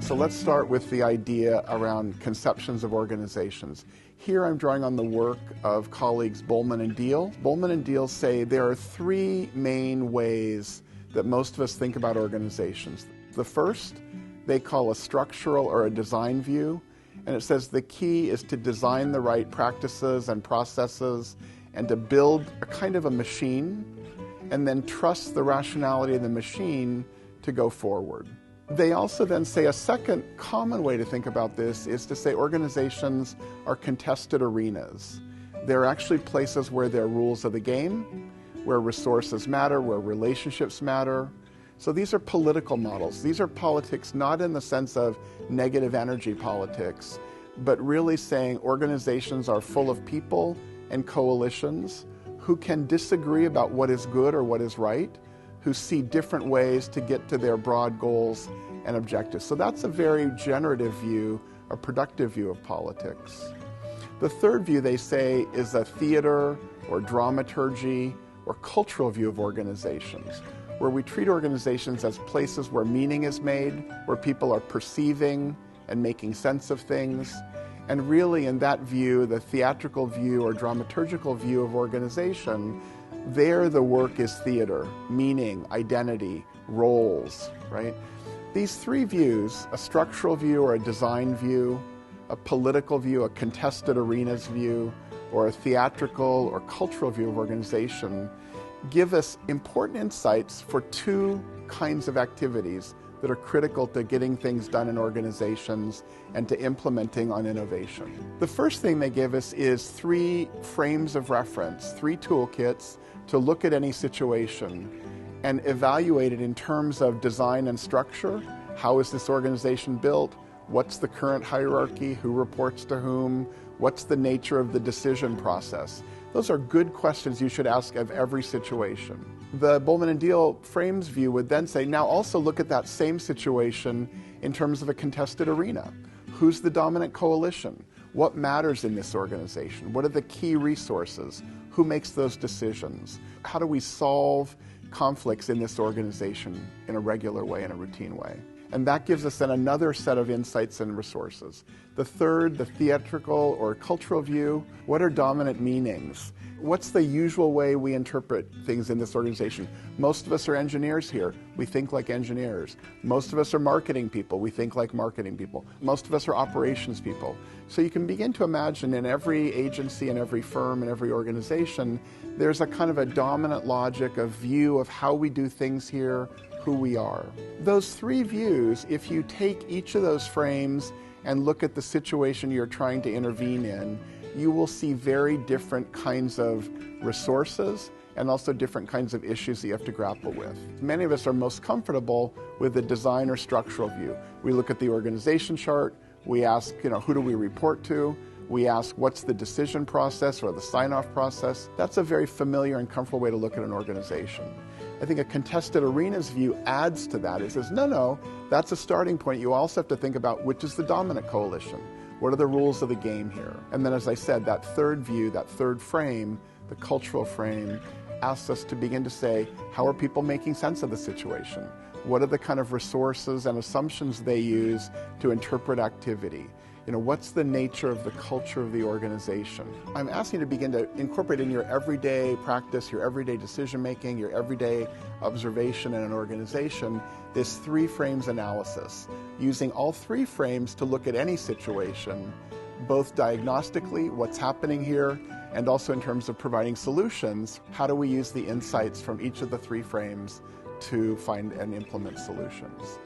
So let's start with the idea around conceptions of organizations. Here I'm drawing on the work of colleagues Bolman and Deal. Bolman and Deal say there are three main ways that most of us think about organizations. The first they call a structural or a design view, and it says the key is to design the right practices and processes and to build a kind of a machine and then trust the rationality of the machine to go forward. They also then say a second common way to think about this is to say organizations are contested arenas. They're actually places where there are rules of the game, where resources matter, where relationships matter. So these are political models. These are politics not in the sense of negative energy politics, but really saying organizations are full of people and coalitions who can disagree about what is good or what is right, who see different ways to get to their broad goals and objectives. So that's a very generative view, a productive view of politics. The third view, they say, is a theater or dramaturgy or cultural view of organizations, where we treat organizations as places where meaning is made, where people are perceiving and making sense of things. And really in that view, the theatrical view or dramaturgical view of organization, there the work is theater, meaning, identity, roles, right? These three views, a structural view or a design view, a political view, a contested arenas view, or a theatrical or cultural view of organization, give us important insights for two kinds of activities that are critical to getting things done in organizations and to implementing on innovation. The first thing they give us is three frames of reference, three toolkits to look at any situation and evaluate it in terms of design and structure. How is this organization built? What's the current hierarchy? Who reports to whom? What's the nature of the decision process? Those are good questions you should ask of every situation. The Bolman and Deal frames view would then say, now also look at that same situation in terms of a contested arena. Who's the dominant coalition? What matters in this organization? What are the key resources? Who makes those decisions? How do we solve conflicts in this organization in a regular way, in a routine way? And that gives us then another set of insights and resources. The third, the theatrical or cultural view, what are dominant meanings? What's the usual way we interpret things in this organization? Most of us are engineers here. We think like engineers. Most of us are marketing people. We think like marketing people. Most of us are operations people. So you can begin to imagine in every agency, in every firm, in every organization, there's a kind of a dominant logic, a view of how we do things here, who we are. Those three views, if you take each of those frames and look at the situation you're trying to intervene in, you will see very different kinds of resources and also different kinds of issues that you have to grapple with. Many of us are most comfortable with the design or structural view. We look at the organization chart, we ask, who do we report to? We ask, what's the decision process or the sign-off process? That's a very familiar and comfortable way to look at an organization. I think a contested arenas view adds to that. It says, no, that's a starting point. You also have to think about which is the dominant coalition. What are the rules of the game here? And then, as I said, that third view, that third frame, the cultural frame, asks us to begin to say, how are people making sense of the situation? What are the kind of resources and assumptions they use to interpret activity? What's the nature of the culture of the organization? I'm asking you to begin to incorporate in your everyday practice, your everyday decision-making, your everyday observation in an organization, this three frames analysis, using all three frames to look at any situation, both diagnostically, what's happening here, and also in terms of providing solutions. How do we use the insights from each of the three frames to find and implement solutions?